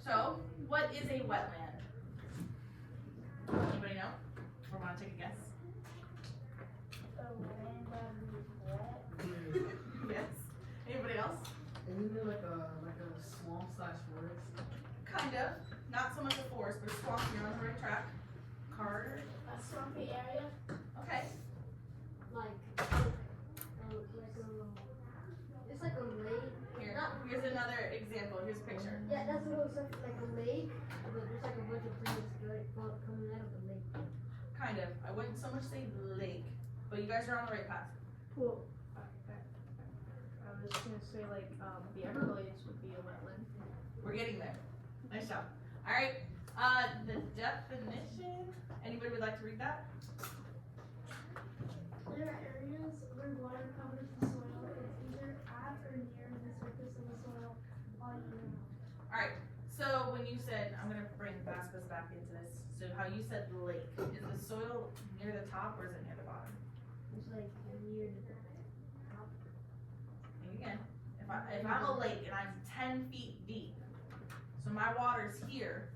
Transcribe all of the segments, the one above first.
So, what is a wetland? Anybody know? Or want to take a guess? A land that is wet. Yes. Anybody else? Isn't it like a swamp / forest? Kind of. Not so much a forest, but swamp. You're on the right track. Carter. A swampy area. Okay. It's like a lake. Here. Here's another example. Here's a picture. Yeah, that's what it looks like a lake, but there's like a bunch of things coming out of the lake. Kind of. I wouldn't so much say lake, but you guys are on the right path. Well, I was gonna say like the Everglades would be a wetland. We're getting there. Nice job. All right. The definition. Anybody would like to read that? There are areas where water covers the soil and is either at or near the surface of the soil all year round. All right. So when you said, I'm gonna bring Vasquez back into this. So how you said lake, is the soil near the top or is it near the bottom? It's like near the top. And again, if I'm a lake and I'm 10 feet deep, so my water's here,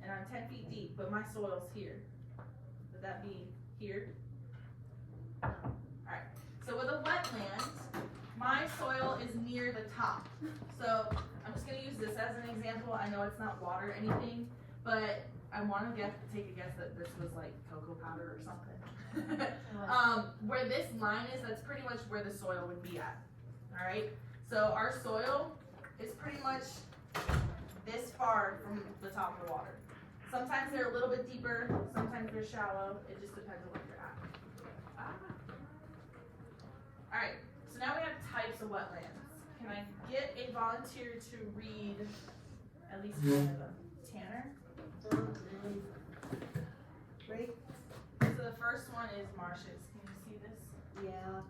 and I'm 10 feet deep, but my soil's here, would that be here? No. All right. So with a wetland, my soil is near the top. So I'm just gonna use this as an example. I know it's not water or anything, but I want to take a guess that this was like cocoa powder or something. Where this line is, that's pretty much where the soil would be at. All right. So our soil is pretty much this far from the top of the water. Sometimes they're a little bit deeper. Sometimes they're shallow. It just depends on where you're at. All right. So now we have types of wetlands. Can I get a volunteer to read at least one of them? Tanner? Break, So the first one is marshes. Can you see this? yeah.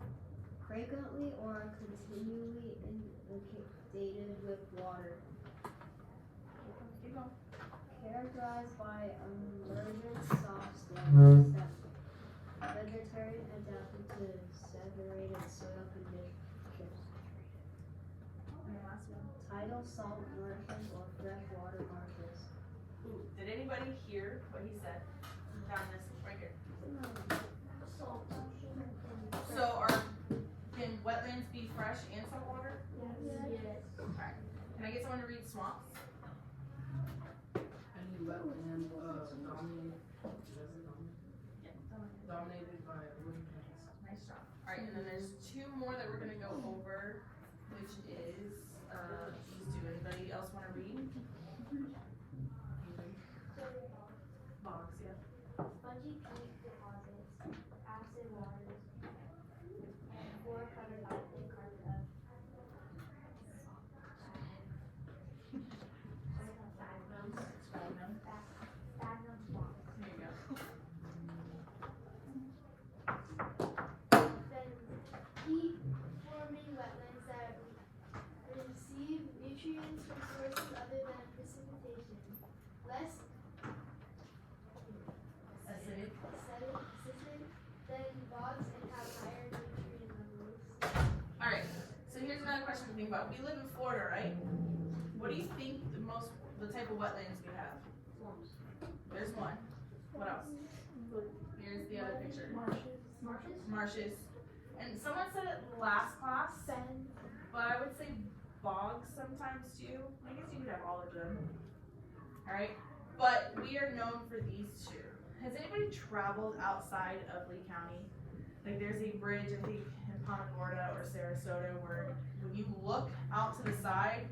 Frequently or continually inundated with water. Keep going. Characterized by emergent soft stands that vegetarian adapted to saturated soil conditions. And the last one. Tidal salt marshes or freshwater marshes. Ooh, did anybody hear what he said? Down this right here. Salt. So can wetlands be fresh and saltwater? Yes. Alright. Can I get someone to read swamps? Any wetland dominated by wooden plants. Nice job. Alright, and then there's two more that we're gonna go over, which is these two. Anybody else wanna read? Box, yeah. Spongy peat deposits, acid waters, floor covered by thick carpet of Sphagnum. sphagnum swamps. There you go. Then heat-forming wetlands that receive nutrients from sources other than precipitation. Less Acidic. acidic than bogs and have higher nutrient levels. Alright, so here's another question to think about. We live in Florida, right? What do you think the type of wetlands we have? Swamps. There's one. What else? Here's the other picture. Marshes? Marshes. And someone said it last class, Fen. but I would say bogs sometimes too. I guess you could have all of them. Alright? But we are known for these two. Has anybody traveled outside of Lee County? Like there's a bridge, I think, in Punta Gorda or Sarasota where when you look out to the side,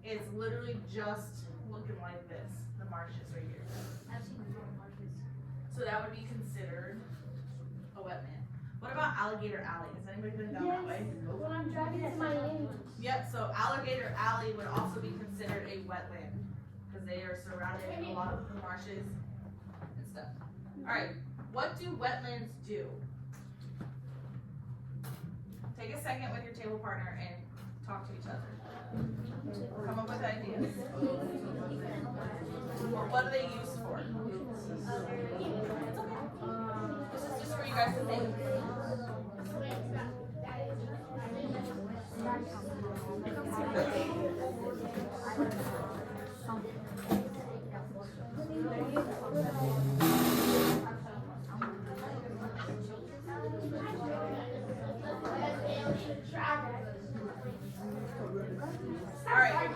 it's literally just looking like this, the marshes right here. I've seen the marshes. So that would be considered a wetland. What about Alligator Alley? Has anybody been down that way? When I'm driving to Miami. Yep, so Alligator Alley would also be considered a wetland because they are surrounded in a lot of marshes and stuff. Alright, what do wetlands do? Take a second with your table partner and talk to each other. Come up with ideas. What are they used for? It's okay. This is just for you guys to think. Something.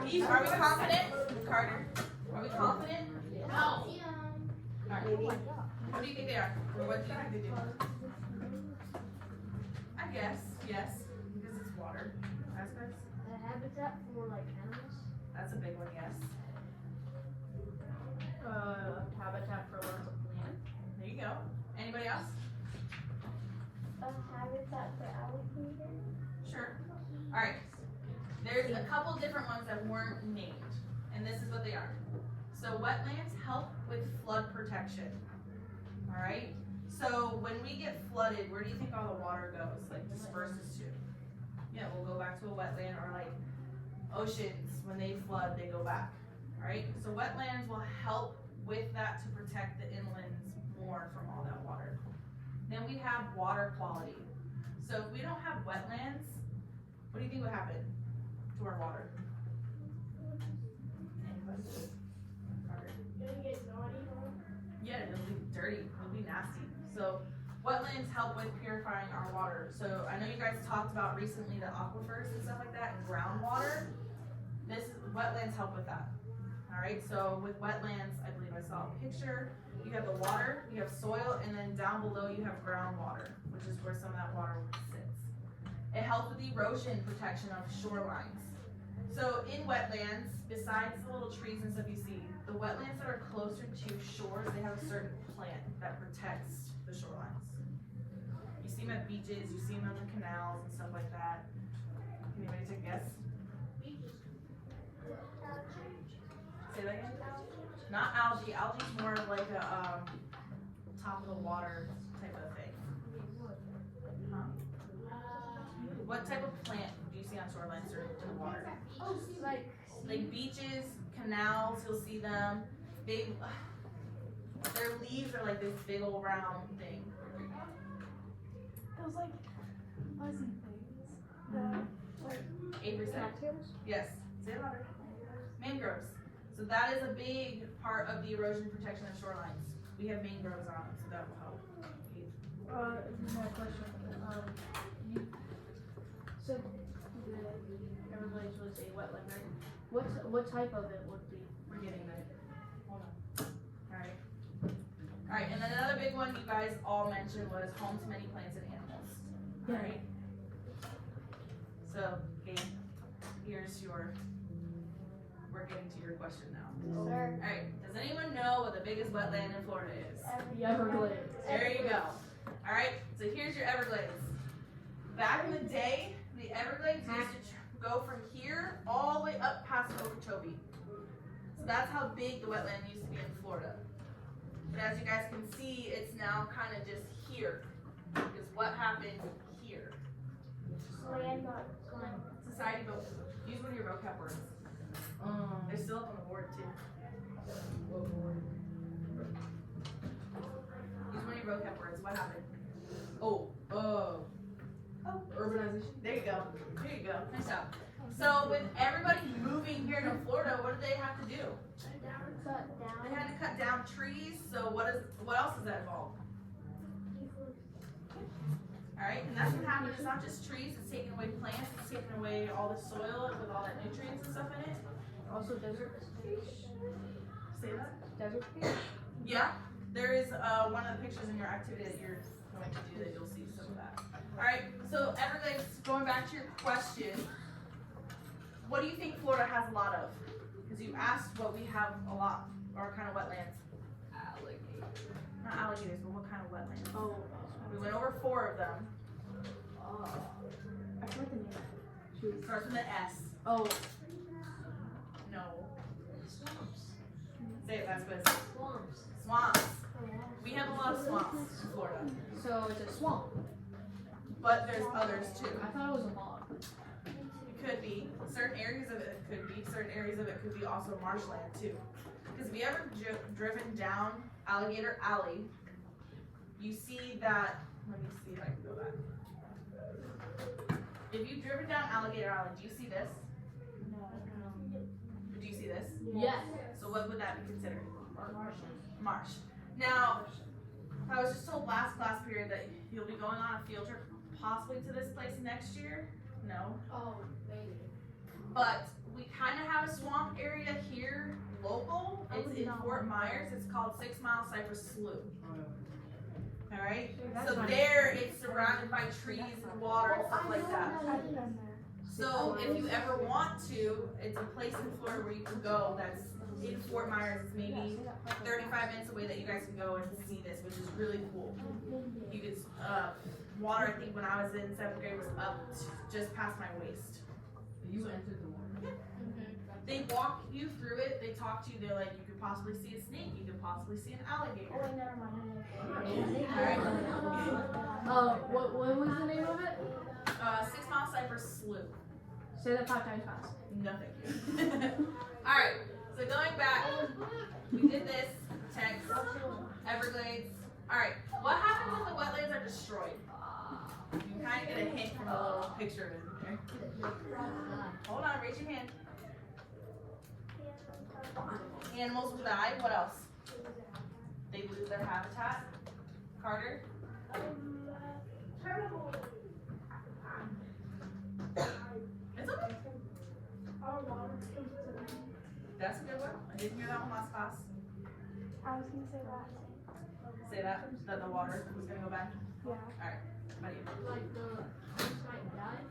Eve, are we confident? Carter, are we confident? No. Alright. What do you think they are? Or what do you think they do? I guess, yes, because it's water aspects. A habitat for like animals. That's a big one, yes. Habitat for lots of plants. There you go. Anybody else? A habitat for alligators. Sure. Alright. There's a couple different ones that weren't named, and this is what they are. So wetlands help with flood protection. Alright? So when we get flooded, where do you think all the water goes? Like disperses to? Yeah, we'll go back to a wetland, or like oceans, when they flood, they go back. Alright? So wetlands will help with that to protect the inlands more from all that water. Then we have water quality. So if we don't have wetlands, what do you think would happen to our water? Anybody? Carter? Gonna get naughty, huh? Yeah, it'll be dirty, it'll be nasty. So wetlands help with purifying our water. So I know you guys talked about recently the aquifers and stuff like that and groundwater. Wetlands help with that. Alright, so with wetlands, I believe I saw a picture. You have the water, you have soil, and then down below you have groundwater, which is where some of that water sits. It helps with erosion protection of shorelines. So in wetlands, besides the little trees and stuff you see, the wetlands that are closer to shores, they have a certain plant that protects the shorelines. You see them at beaches, you see them on the canals and stuff like that. Anybody take a guess? Say that again? Not algae. Algae's more of like a top of the water type of thing. Huh? What type of plant do you see on shorelines or in the water? Oh, Like beaches, canals, you'll see them. Big, their leaves are like this big old round thing. Those like fuzzy things. Avery said. Cattails? Yes. Say it louder. Mangroves. So that is a big part of the erosion protection of shorelines. We have mangroves on them, so that will help. My question. You said the Everglades was a wetland, right? What type of it would be? We're getting there. Hold on. Alright. Alright, and then another big one you guys all mentioned was home to many plants and animals. Alright? So, Gabe, here's your, we're getting to your question now. sir. Alright, does anyone know what the biggest wetland in Florida is? The Everglades. There you go. Alright, so here's your Everglades. Back in the day, the Everglades used to go from here all the way up past Okeechobee. So that's how big the wetland used to be in Florida. But as you guys can see, it's now kind of just here. Because what happened here? Land not climate. Society vote. Use one of your vocab words. They're still up on the board too. Use one of your vocab words. What happened? Oh, urbanization. There you go. There you go. Nice job. So with everybody moving here to Florida, what did they have to do? Cut They down. had to cut down trees. So what else does that involve? Alright, and that's what happened. It's not just trees, it's taking away plants, it's taking away all the soil with all that nutrients and stuff in it. Also desert fish. Say that? Desert fish. Yeah, there is one of the pictures in your activity that you're going to do that you'll see some of that. Alright, so Everglades, going back to your question, what do you think Florida has a lot of? Because you asked what we have a lot, or kind of wetlands. Alligator. Not alligators, but what kind of wetlands? Oh. We went over 4 of them. I forgot the name. Shoot. Starts with an S. Oh. No. Swamps. Say it fast, quiz. Swamps. Swamps. We have a lot of swamps in Florida. So it's a swamp. But there's others too. I thought it was a bog. It could be. Certain areas of it could be. Certain areas of it could be also marshland too. Because if you ever driven down Alligator Alley, you see that, let me see if I can go back. If you've driven down Alligator Alley, do you see this? No. Do you see this? Yes. So what would that be considered? Marsh. Now, I was just told last class period that you'll be going on a field trip possibly to this place next year. No. Oh, maybe. But we kind of have a swamp area here, local. It's in Fort Myers. It's called 6 Mile Cypress Slough. All right. So there, it's surrounded by trees and water and stuff like that. I've been there. So if you ever want to, it's a place in Florida where you can go. That's in Fort Myers. It's maybe 35 minutes away that you guys can go and see this, which is really cool. You could water. I think when I was in 7th grade was up just past my waist. You entered the water. They walk you through it. They talk to you. They're like, you could possibly see a snake. You could possibly see an alligator. Oh, wait, never mind. What was the name of it? 6 Mile Cypress Slough. Say that 5 times fast. No, thank you. All right. So going back, we did this text Everglades. All right. What happens when the wetlands are destroyed? You can kind of get a hint from the little picture in there. Hold on. Raise your hand. Animals will die. What else? They lose their habitat. Carter? Terrible. It's okay. Our water comes to them. That's a good one. I didn't hear that one last class. I was gonna say that. Say that the water was gonna go bad. Yeah. How do you? Like the plants might die.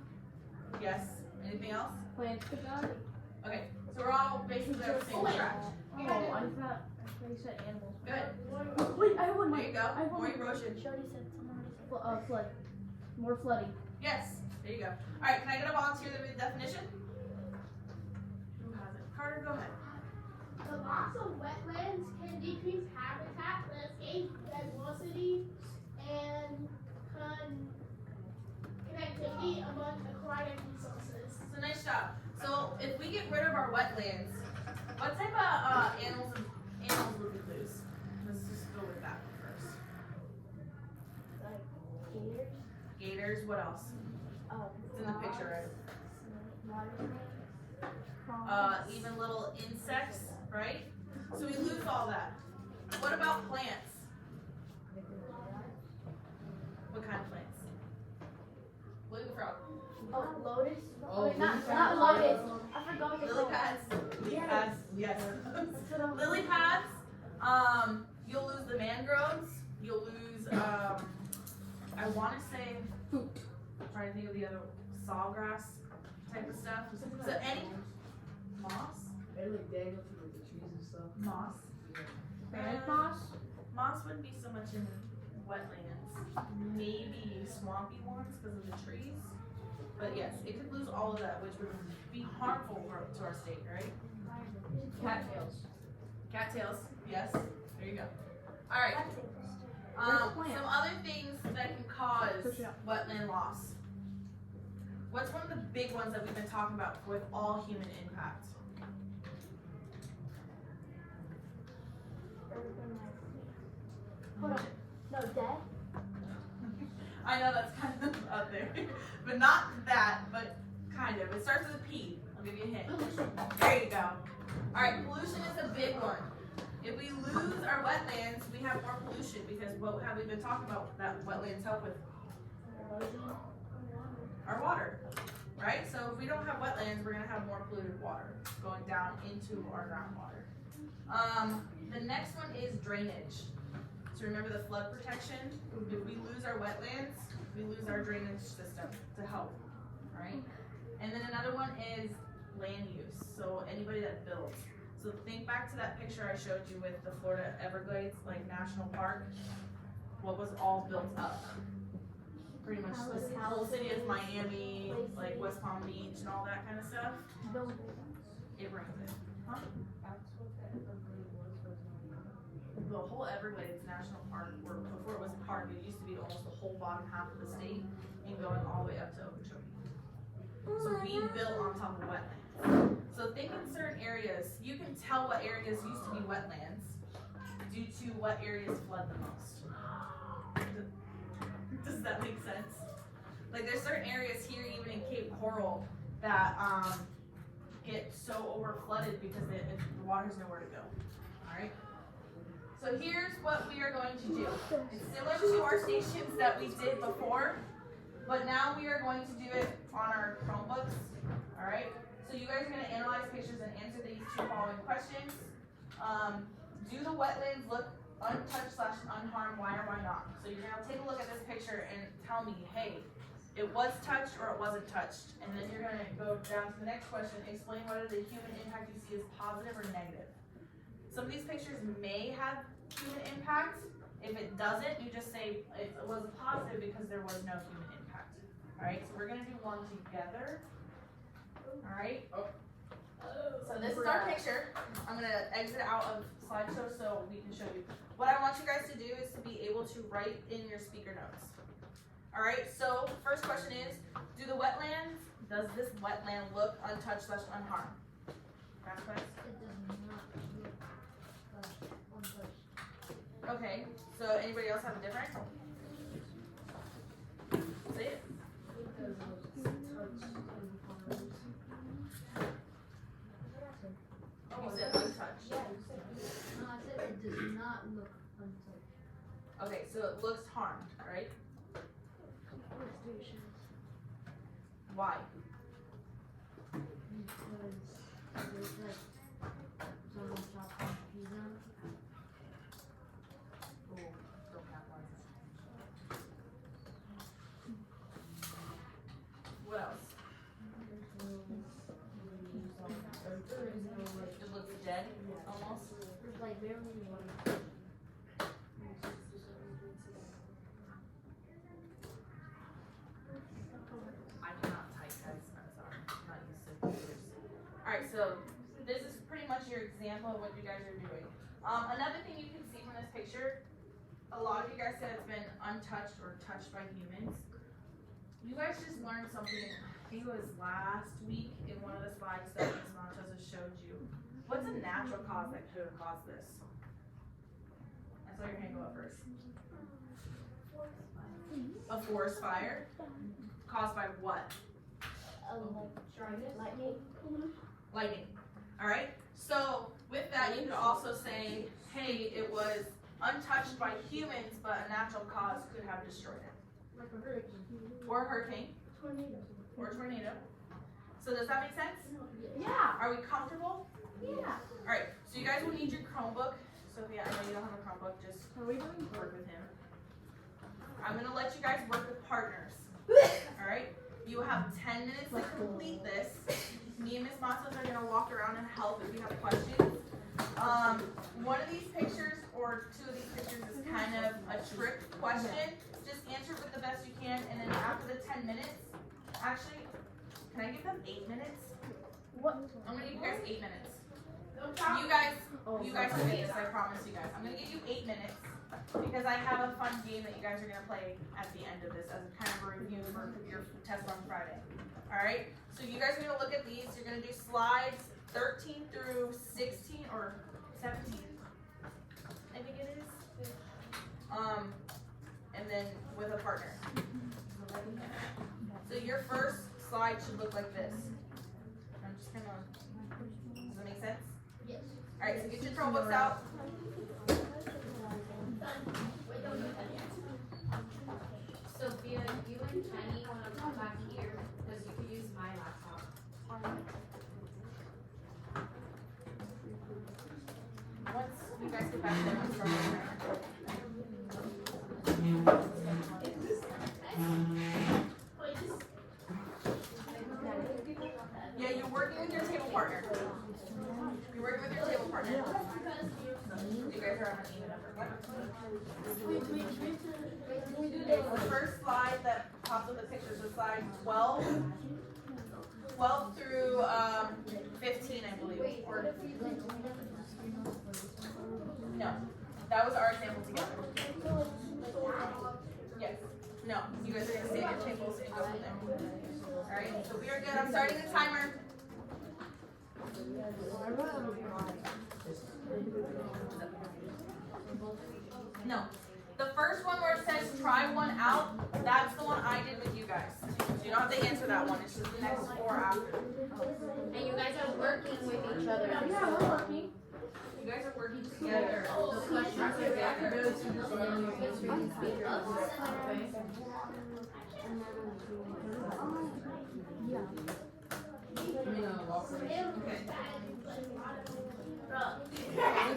Yes. Anything else? Plants could die. Okay. So we're all basically on the same track. Oh, I thought you said animals. Good. Wait, I have one There more. you go. I have More one. erosion. She already said someone already said. Flood. More flooding. Yes. There you go. All right. Can I get a volunteer to read the definition? Who has it? Carter, go ahead. The loss of wetlands can decrease habitat, landscape diversity, and connectivity among aquatic resources. So nice job. So if we get rid of our wetlands, what type of animals would we lose? Let's just go with that one first. Like gators. Gators. What else? It's in the picture, Water right? Even little insects, right? So we lose all that. What about plants? What kind of plants? Blue frog. Oh, lotus. Oh, Wait, not lily lotus. pads. I forgot what they Lily call it. pads. Lily Yes. pads. Yes. That's what I'm- Lily pads. You'll lose the mangroves. You'll lose. I want to say. I'm trying to think of the other sawgrass type of stuff. So any moss. They like dangle to like the trees and stuff. Moss. Granite moss. Moss wouldn't be so much in wetlands. Maybe swampy ones because of the trees. But yes, it could lose all of that, which would be harmful to our state, right? Cattails. Cattails, yes. There you go. All right. Some other things that can cause Push it up. wetland loss. What's one of the big ones that we've been talking about with all human impact? Hold on. No, death. I know that's kind of up there, but not that, but kind of. It starts with a P. I'll give you a hint. There you go. All right, pollution is a big one. If we lose our wetlands, we have more pollution because what have we been talking about that wetlands help with? Our water, right? So if we don't have wetlands, we're gonna have more polluted water going down into our groundwater. The next one is drainage. So remember the flood protection? If we lose our wetlands, we lose our drainage system to help, right? And then another one is land use. So anybody that builds. So think back to that picture I showed you with the Florida Everglades, like National Park. What was all built up? Pretty much the whole city of Miami, like West Palm Beach and all that kind of stuff. It brings it. Huh? The whole Everglades National Park, or before it was a park, it used to be almost the whole bottom half of the state and going all the way up to Okeechobee. So we built on top of wetlands. So think in certain areas, you can tell what areas used to be wetlands due to what areas flood the most. Does that make sense? Like there's certain areas here, even in Cape Coral, that get so over flooded because the water's nowhere to go. All right. So here's what we are going to do. It's similar to our stations that we did before, but now we are going to do it on our Chromebooks. All right. So you guys are gonna analyze pictures and answer these two following questions. Do the wetlands look untouched slash unharmed, why or why not? So you're gonna take a look at this picture and tell me, hey, it was touched or it wasn't touched. And then you're gonna go down to the next question, explain whether the human impact you see is positive or negative. Some of these pictures may have human impact. If it doesn't, you just say it was positive because there was no human impact. Alright, so we're gonna do one together. Alright? So this is our picture. I'm gonna exit out of slideshow so we can show you. What I want you guys to do is to be able to write in your speaker notes. Alright, so first question is, does this wetland look untouched slash unharmed? Last question. It does not look untouched. Okay, so anybody else have a different? Say it. It does look touched and harmed. You said untouched. No, I said it does not look untouched. Okay, so it looks harmed, right? Why? Because there's like someone chopped off pizza. What else? It looks dead, almost. There's like barely any. I cannot type, guys. I'm sorry. I'm not used to computers. Alright, so this is pretty much your example of what you guys are doing. Another thing you can see from this picture, a lot of you guys said it's been untouched or touched by humans. You guys just learned something, I think it was last week in one of the slides that Ms. Montosa showed you. What's a natural cause that could have caused this? I saw your hand go up first. A forest fire? Caused by what? Lightning. Lightning. Alright? So, with that, you could also say, hey, it was untouched by humans, but a natural cause could have destroyed it. Like a hurricane. Or a hurricane, Tornado. or a tornado. So does that make sense? Yeah. Are we comfortable? Yeah. Alright, so you guys will need your Chromebook. Sophia, I know you don't have a Chromebook, just Are we doing work with him. I'm gonna let you guys work with partners. Alright? You have 10 minutes to complete this. Me and Ms. Matos are gonna walk around and help if you have questions. One of these pictures or two of these pictures is kind of a trick question. Just answer with the best you can, and then after the 10 minutes, actually, can I give them 8 minutes? What? I'm gonna give you guys 8 minutes. You guys can do this, I promise you guys. I'm gonna give you 8 minutes because I have a fun game that you guys are gonna play at the end of this as a kind of a review for your test on Friday. Alright? So you guys are gonna look at these. You're gonna do slides 13 through 16 or 17. I think it is. And then with a partner. So your first slide should look like this. I'm just gonna, does that make sense? Yes. Alright, so get your Chromebooks out. Sophia, you and Kenny wanna come back here, because you could use my laptop. Once you guys get back there, let's start with yeah, you're working with your table partner. You're working with your table partner. You guys are on an even effort. Okay, so the first slide that pops up the pictures is slide 12 through 15, I believe. Or, no, that was our example together. Yes. No, you guys are gonna save your tables and go from there. Alright, so we are good. I'm starting the timer. No. The first one where it says try one out, that's the one I did with you guys. So you don't have to answer that one. It's just the next 4 after. And you guys are working with each other. Yeah, we're working. You guys are working together. The questions are Yeah. Walker. Okay.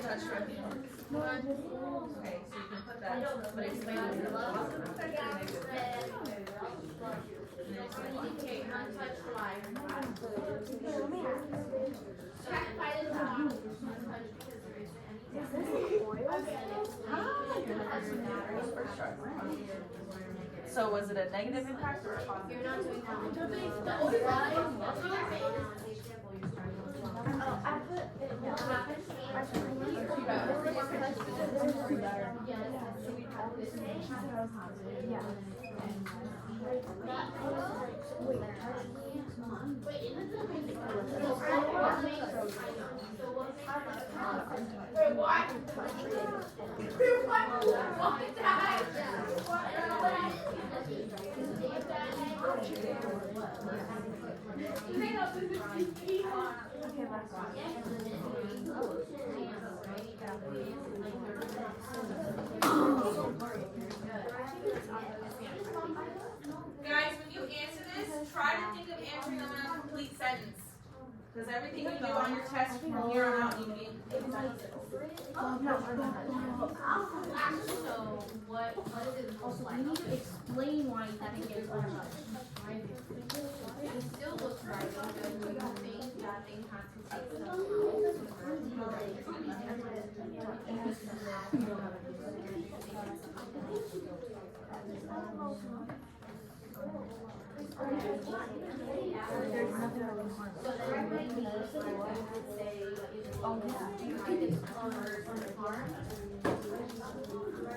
Touch right here. Okay, so you can put that, but explain what you're positive effect or negative effect. And then explain why. Okay, untouched live. So was it a negative impact or a positive? You're not doing that. Guys, when you answer this, try to think of answering them in a complete sentence. Because everything you do on your test from here on out, you need complete sentences. So what is it Also, like? you need to explain why you think it's untouched. It still looks right because you think that thing has to take stuff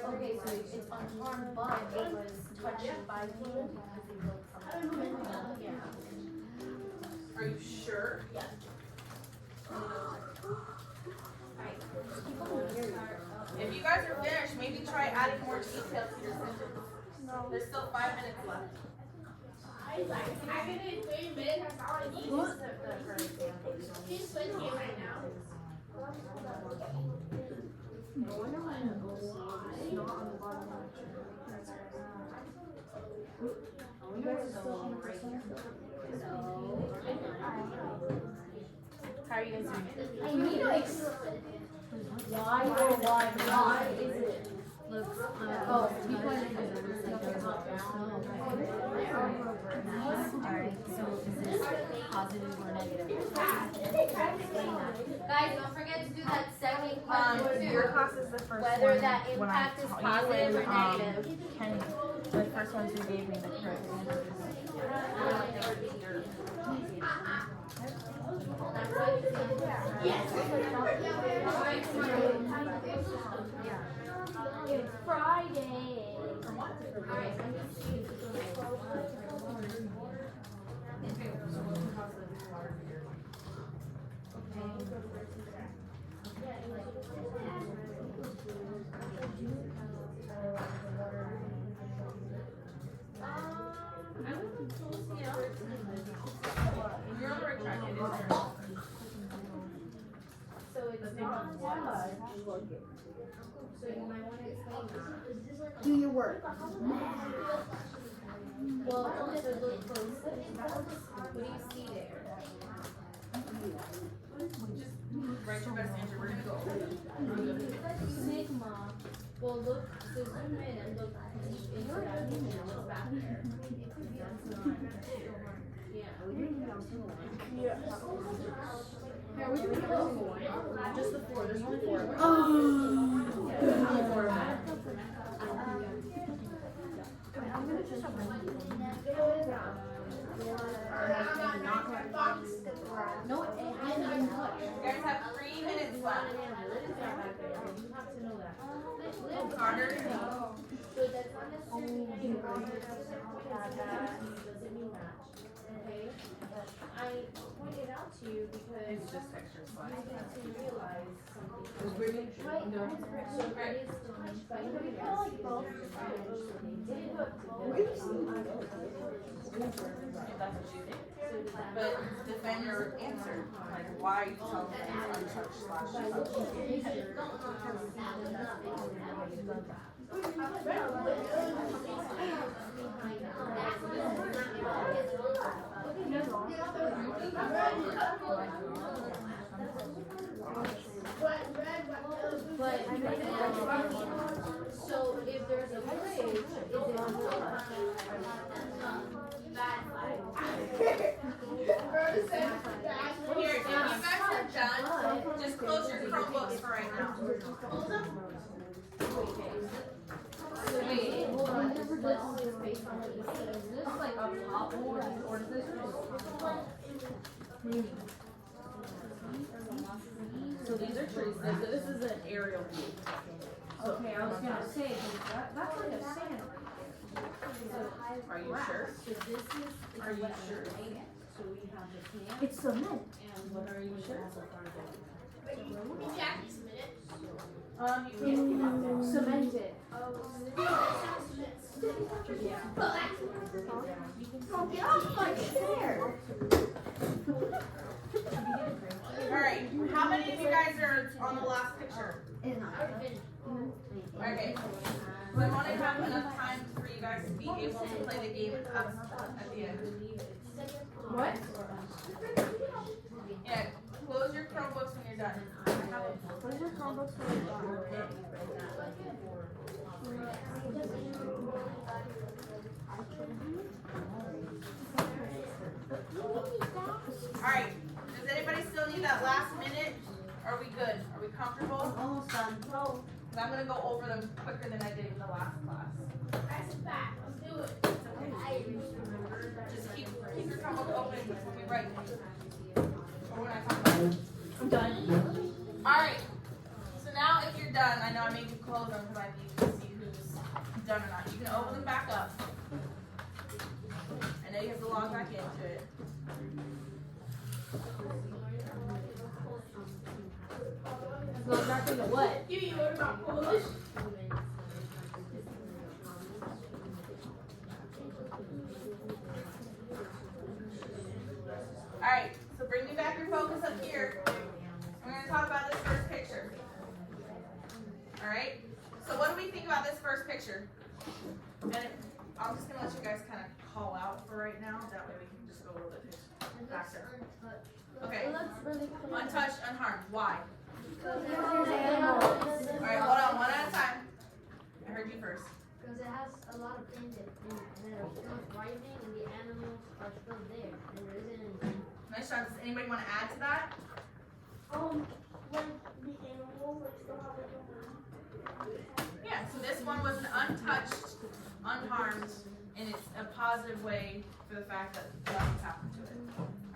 Okay, so it's unharmed, but it was touched by people. Yeah. Are you sure? Yeah. If you guys are finished, maybe try adding more detail to your sentence. There's still 5 minutes left. How are you guys doing it? I need to why or why is it? Oh, Alright, so is this positive or negative? Explain that. Guys, don't forget to do that second question Your too. class is the first Whether one. that when impact I is taught positive you or and, negative. Kenny, the first ones who gave me the correct answers. It's Friday. You're on the right track. It is your So it's not what? So you might want to explain that. Do your work. Well, also look closely. What do you see there? Write your best answer. We're gonna go. Sigma. Well, look, so zoom in and look deep into that email. What's back there? Yeah. Just the 4. There's only 4. No, it hasn't been touched. You guys have 3 minutes left. You have to know that. Carter. So that's not necessarily negative. Doesn't mean that. Okay? I pointed out to you because It's just extra you slides. need to realize something. It was really So it is touched by somebody else. If that's what you think. But defend your answer. Like, why are you telling them it's untouched/untouched? But so if there's a bridge, is it Here, if you guys are done, just close your Chromebooks for right now. Wait, hold on, is this based on what you said? Is this like a top or is this So these are trees, this is an aerial view. okay, I was gonna say, 'cause that's like a sand. Are you sure? So this is, it's Are you wetland, sure? right? So we have the camp It's cement. and What are you sure? also part of it. You can't. Cemented. Get off my chair! Alright, how many of you guys are on the last picture? Okay, so I wanna have enough time for you guys to be able to play the game with us at the end. What? Yeah, close your Chromebooks when you're done. Where's your Chromebooks for Alright, does anybody still need that last minute? Are we good? Are we comfortable? Almost done. Cause I'm gonna go over them quicker than I did in the last class. Just keep your Chromebook open when we write. Or when I talk about it. I'm done. Alright, so now if you're done, I know I made you close them because I need to see who's done or not. You can open them back up. I know you have to log back into it. Go back into what? You wrote about Polish? Alright, so bring me back your focus up here. We're gonna talk about this first picture. Alright? So what do we think about this first picture? And I'm just gonna let you guys kind of call out for right now. That way we can just go a little bit faster. Okay. Untouched, unharmed. Why? Alright, hold on, one at a time. I heard you first. Because it has a lot of things that are still thriving and the animals are still there. And there isn't anything. Nice job. Does anybody want to add to that? When the animals like still have like a Yeah, so this one was an untouched, unharmed, and it's a positive way for the fact that nothing's happened to it.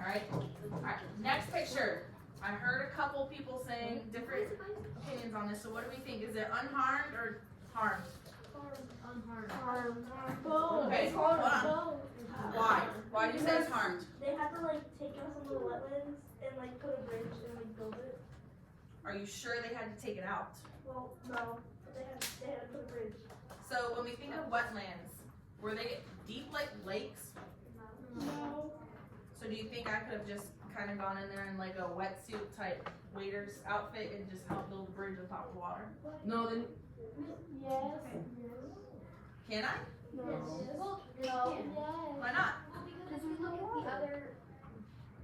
Alright? Alright, next picture. I heard a couple people saying different opinions on this, so what do we think? Is it unharmed or harmed? Unharmed. Okay, hold on. Why? Why do you say it's harmed? They had to like take out some of the wetlands and like put a bridge and like build it. Are you sure they had to take it out? Well, no, but they had to put a bridge. So when we think of wetlands, were they deep like lakes? No. So do you think I could have just kind of gone in there in like a wetsuit type waiter's outfit and just helped build a bridge on top of the water? No, then Yes. Can I? Well, no. Why not? Because we look at the other,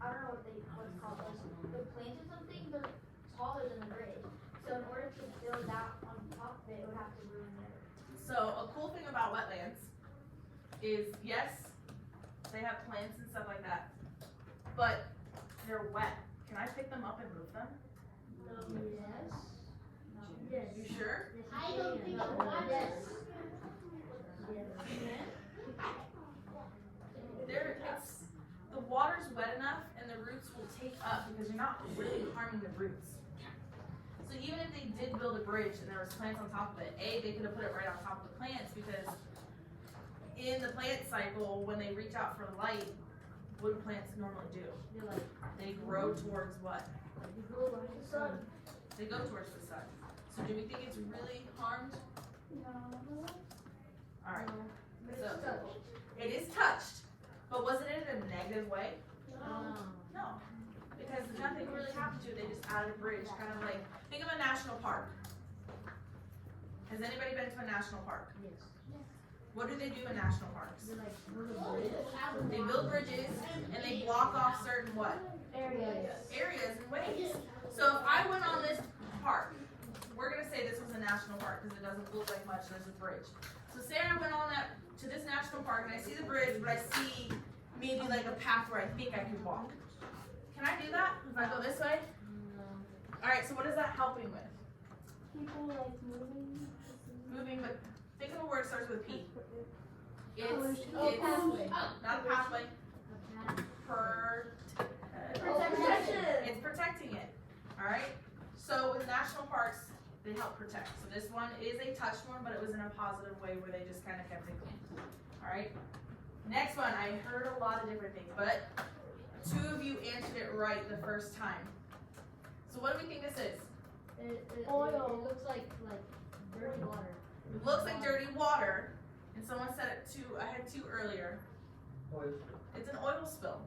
I don't know what's called, like the planes or something, they're taller than the bridge. So in order to build that on top of it, it would have to ruin their. So a cool thing about wetlands is yes, they have plants and stuff like that, but they're wet. Can I pick them up and move them? Yes. You sure? I don't think I want this. The water's wet enough and the roots will take up because you're not really harming the roots. So even if they did build a bridge and there was plants on top of it, they could have put it right on top of the plants because in the plant cycle, when they reach out for light, what do plants normally do? They grow towards what? The sun. They go towards the sun. So do we think it's really harmed? No. Alright. So it is touched, but wasn't it in a negative way? No. Because nothing really happened to it, they just added a bridge, kind of like, think of a national park. Has anybody been to a national park? Yes. What do they do in national parks? Is it like build a bridge? They build bridges and they block off certain what? Areas. Areas and ways. So if I went on this park, we're gonna say this was a national park because it doesn't look like much, there's a bridge. So say I went on that to this national park and I see the bridge, but I see maybe like a path where I think I could walk. Can I do that if I go this way? Alright, so what is that helping with? People like moving. Moving, but think of a word that starts with P. It's Pathway. not a pathway. Protection. It's protecting it. Alright? So with national parks, they help protect. So this one is a touched one, but it was in a positive way where they just kind of kept it clean. Alright? Next one, I heard a lot of different things, but 2 of you answered it right the first time. So what do we think this is? It Oil. looks like dirty water. It looks like dirty water, and someone said it too, I had 2 earlier. It's an oil spill.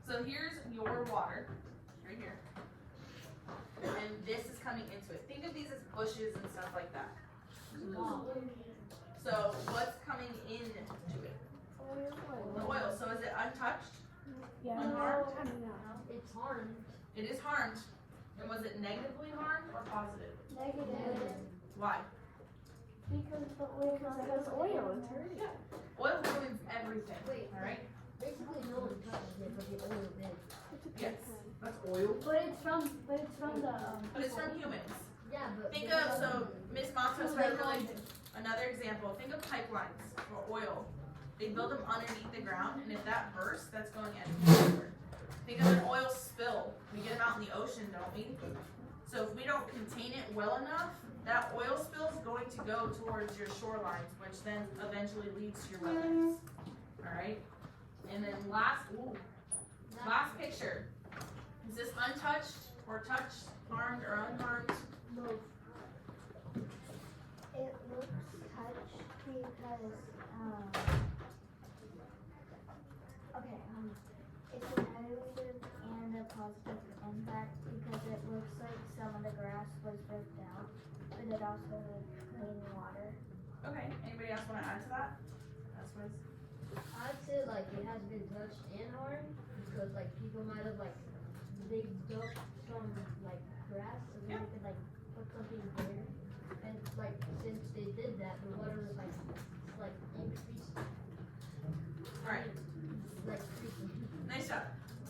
So here's your water, right here. And this is coming into it. Think of these as bushes and stuff like that. So what's coming into it? The oil. So is it untouched? Yeah. Unharmed? It's harmed. It is harmed. And was it negatively harmed or positive? Negative. Why? Because the oil has oil. It's dirty. Oil ruins everything. Wait. Alright? Basically, no one touches it, but the oil did. Yes. That's oil. But it's from the But it's from humans. Yeah, but. Think of, so Miss Matos had really, another example, think of pipelines for oil. They build them underneath the ground, and if that bursts, that's going everywhere. Think of an oil spill. We get them out in the ocean, don't we? So if we don't contain it well enough, that oil spill is going to go towards your shorelines, which then eventually leads to your wetlands. Alright? And then last picture. Is this untouched or touched, harmed or unharmed? It looks touched because, it's a negative and a positive impact because it looks like some of the grass was ripped out, but it also clean water. Okay, anybody else wanna add to that? That's what I'd say like it has been touched and harmed because like people might have like they built some like grass and then they could like put something there and like since they did that the water was like increased Alright, like increasing. nice job.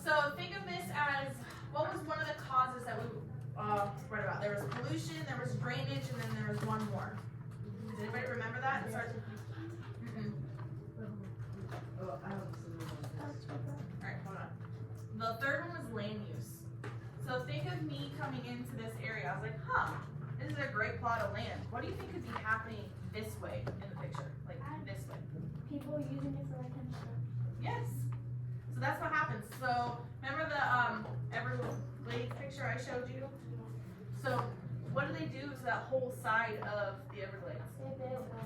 So think of this as, what was one of the causes that we read about? There was pollution, there was drainage, and then there was one more. Does anybody remember that? Mm-mm. Oh, I have this. Alright, hold on. The third one was land use. So think of me coming into this area. I was like, this is a great plot of land. What do you think could be happening this way in the picture? Like this way. People using it for like construction. Yes. So that's what happens. So remember the Everglades picture I showed you? So what do they do to that whole side of the Everglades?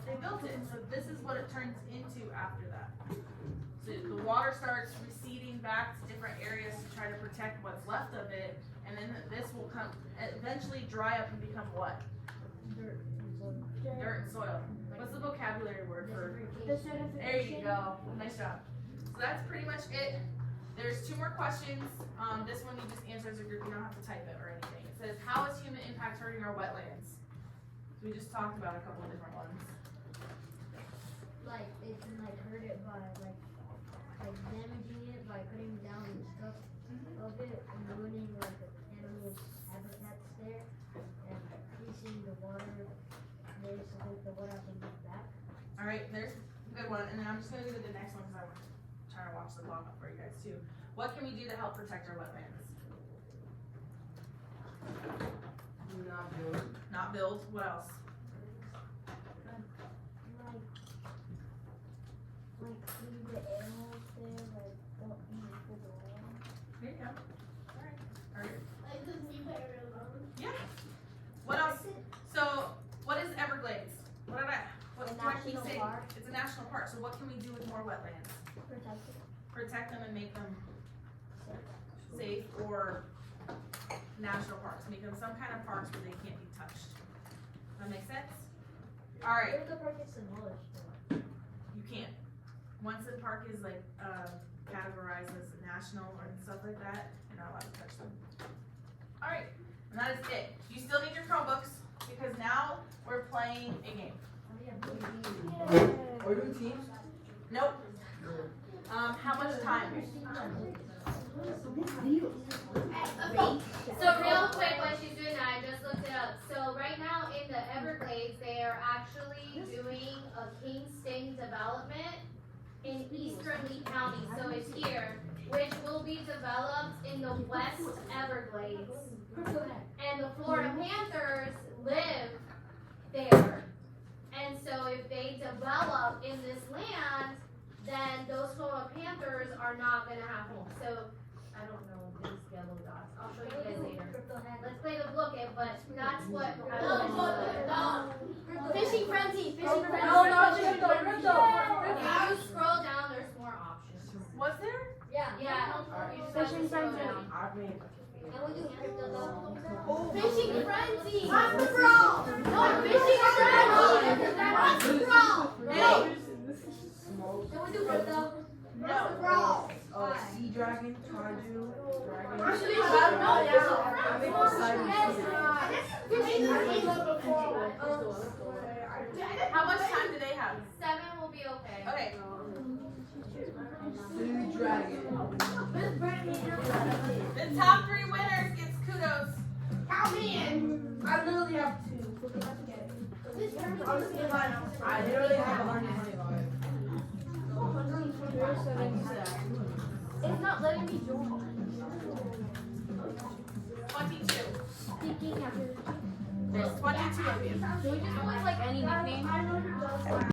They built it. So this is what it turns into after that. So the water starts receding back to different areas to try to protect what's left of it, and then this will come eventually dry up and become what? Dirt and soil. Dirt and soil. What's the vocabulary word for? the There you go. Nice job. So that's pretty much it. There's 2 more questions. This one you just answer as a group. You don't have to type it or anything. It says, how is human impact hurting our wetlands? So we just talked about a couple of different ones. Like it can like hurt it by like damaging it by cutting down the stuff of it and ruining like the animals' habitats there and increasing the water there so that the water can get back. All right, there's a good one. And then I'm just going to do the next one because I'm trying to watch the vlog for you guys too. What can we do to help protect our wetlands? Not build. Not build. What else? Like leave the animals there, like don't eat the oil. There you go. All right. Like this new area alone. Yeah. What else? So, what is Everglades? What do I keep national saying? park. It's a national park. So what can we do with more wetlands? Protect it. Protect them and make them safe or national parks. Make them some kind of parks where they can't be touched. That make sense? Alright, What if the park gets demolished? you can't. Once the park is like, categorized as national or stuff like that, you're not allowed to touch them. Alright, and that is it. You still need your Chromebooks, because now we're playing a game. Are we doing teams? Nope. How much time? So real quick, while she's doing that, I just looked it up. So right now in the Everglades, they are actually doing a Kingston development in eastern Lee County. So it's here, which will be developed in the West Everglades. And the Florida Panthers live there. And so if they develop in this land, then those Florida Panthers are not gonna have homes. So I don't know these yellow dots. I'll show you guys later. Let's play the book it, but that's what I Fishing frenzy, fishing frenzy. If you scroll down, there's more options. Was there? Yeah. Yeah. You just have to Fishing scroll frenzy. down. And we do crypto though. Fishing frenzy. What's the brawl? No, fishing frenzy. What's the brawl? No. Can we do crypto? No. Brawl. Sea dragon, kaiju, dragon. Fishing How much time do they have? 7 will be okay. Okay. Sea dragon. The top 3 winners gets kudos. Count me in. I literally have 2. I literally have 120 It's not letting me join. 22. Speaking after. There's 22 of you. Do we just put like any nickname? I know who does that.